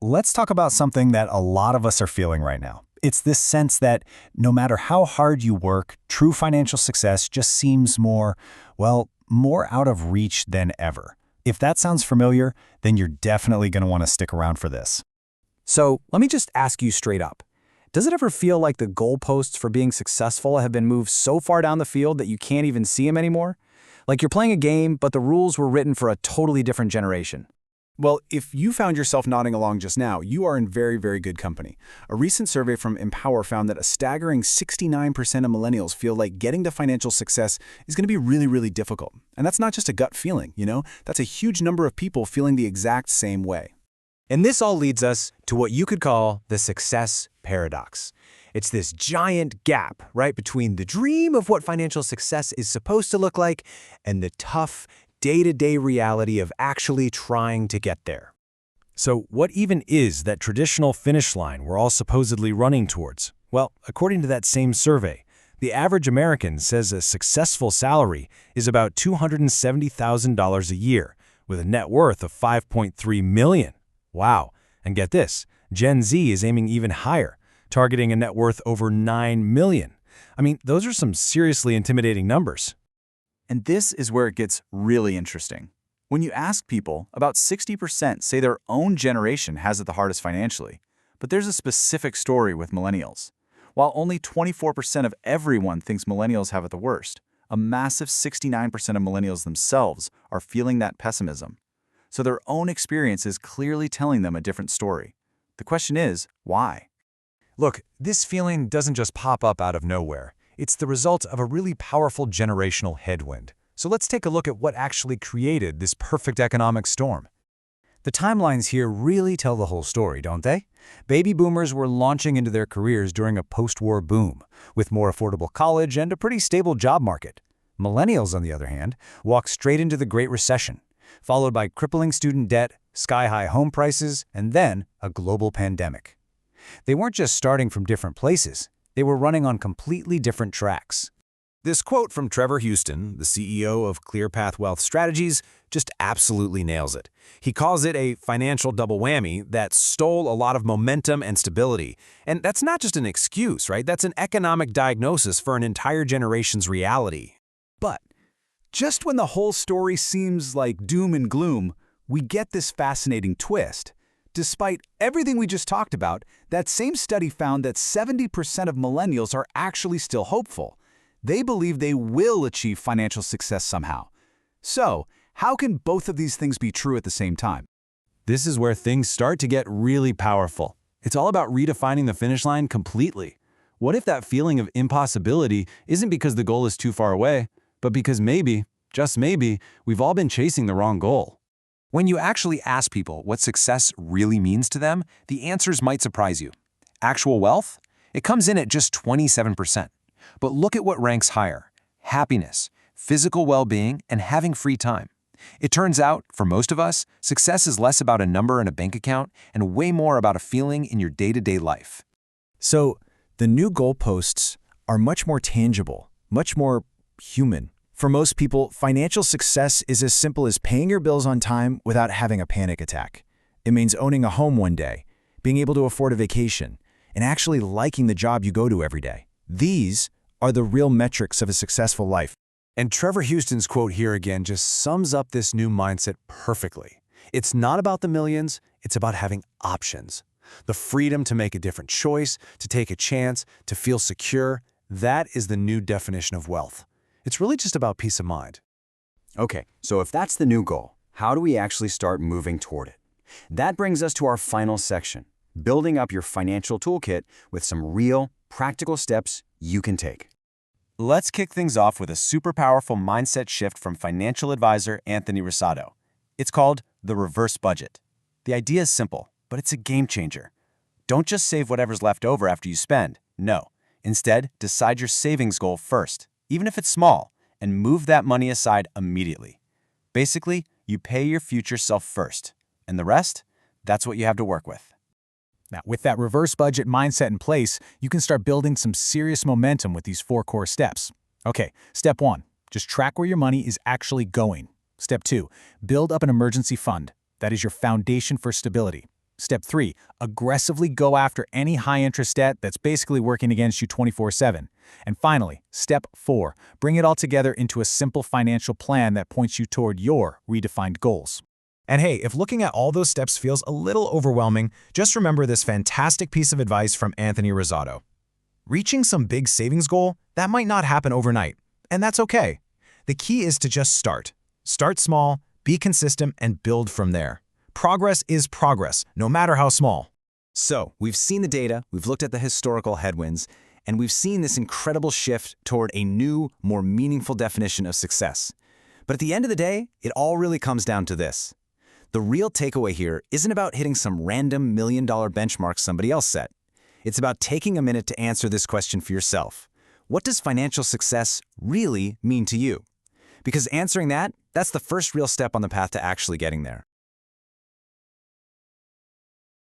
let's talk about something that a lot of us are feeling right now. It's this sense that no matter how hard you work, true financial success just seems more out of reach than ever. If that sounds familiar, then you're definitely going to want to stick around for this. So let me just ask you straight up. Does it ever feel like the goalposts for being successful have been moved so far down the field that you can't even see them anymore? Like you're playing a game, but the rules were written for a totally different generation. Well, if you found yourself nodding along just now, you are in very, very good company. A recent survey from Empower found that a staggering 69% of millennials feel like getting to financial success is going to be really, really difficult. And that's not just a gut feeling, That's a huge number of people feeling the exact same way. And this all leads us to what you could call the success paradox. It's this giant gap, right, between the dream of what financial success is supposed to look like and the tough, day-to-day reality of actually trying to get there. So what even is that traditional finish line we're all supposedly running towards? Well, according to that same survey, the average American says a successful salary is about $270,000 a year, with a net worth of $5.3 million. Wow. And get this, Gen Z is aiming even higher, targeting a net worth over $9 million. I mean, those are some seriously intimidating numbers. And this is where it gets really interesting. When you ask people, about 60% say their own generation has it the hardest financially. But there's a specific story with millennials. While only 24% of everyone thinks millennials have it the worst, a massive 69% of millennials themselves are feeling that pessimism. So their own experience is clearly telling them a different story. The question is, why? Look, this feeling doesn't just pop up out of nowhere. It's the result of a really powerful generational headwind. So let's take a look at what actually created this perfect economic storm. The timelines here really tell the whole story, don't they? Baby boomers were launching into their careers during a post-war boom, with more affordable college and a pretty stable job market. Millennials, on the other hand, walked straight into the Great Recession, followed by crippling student debt, sky-high home prices, and then a global pandemic. They weren't just starting from different places. They were running on completely different tracks. This quote from Trevor Houston, the CEO of ClearPath Wealth Strategies, just absolutely nails it. He calls it a financial double whammy that stole a lot of momentum and stability. And that's not just an excuse, right? That's an economic diagnosis for an entire generation's reality. But just when the whole story seems like doom and gloom, we get this fascinating twist. Despite everything we just talked about, that same study found that 70% of millennials are actually still hopeful. They believe they will achieve financial success somehow. So, how can both of these things be true at the same time? This is where things start to get really powerful. It's all about redefining the finish line completely. What if that feeling of impossibility isn't because the goal is too far away, but because maybe, just maybe, we've all been chasing the wrong goal? When you actually ask people what success really means to them, the answers might surprise you. Actual wealth? It comes in at just 27%. But look at what ranks higher: happiness, physical well-being, and having free time. It turns out, for most of us, success is less about a number in a bank account and way more about a feeling in your day-to-day life. So, the new goalposts are much more tangible, much more human. For most people, financial success is as simple as paying your bills on time without having a panic attack. It means owning a home one day, being able to afford a vacation, and actually liking the job you go to every day. These are the real metrics of a successful life. And Trevor Houston's quote here again just sums up this new mindset perfectly. It's not about the millions, it's about having options. The freedom to make a different choice, to take a chance, to feel secure. That is the new definition of wealth. It's really just about peace of mind. Okay, so if that's the new goal, how do we actually start moving toward it? That brings us to our final section, building up your financial toolkit with some real, practical steps you can take. Let's kick things off with a super powerful mindset shift from financial advisor Anthony Rosado. It's called the reverse budget. The idea is simple, but it's a game changer. Don't just save whatever's left over after you spend. No. Instead, decide your savings goal first, even if it's small, and move that money aside immediately. Basically, you pay your future self first, and the rest, that's what you have to work with. Now, with that reverse budget mindset in place, you can start building some serious momentum with these 4 core steps. Okay, step 1, just track where your money is actually going. Step 2, build up an emergency fund. That is your foundation for stability. Step 3, aggressively go after any high-interest debt that's basically working against you 24/7. And finally, Step 4, bring it all together into a simple financial plan that points you toward your redefined goals. And hey, if looking at all those steps feels a little overwhelming, just remember this fantastic piece of advice from Anthony Rosado. Reaching some big savings goal, that might not happen overnight, and that's okay. The key is to just start. Start small, be consistent, and build from there. Progress is progress, no matter how small. So, we've seen the data, we've looked at the historical headwinds, and we've seen this incredible shift toward a new, more meaningful definition of success. But at the end of the day, it all really comes down to this. The real takeaway here isn't about hitting some random million-dollar benchmark somebody else set. It's about taking a minute to answer this question for yourself. What does financial success really mean to you? Because answering that, that's the first real step on the path to actually getting there.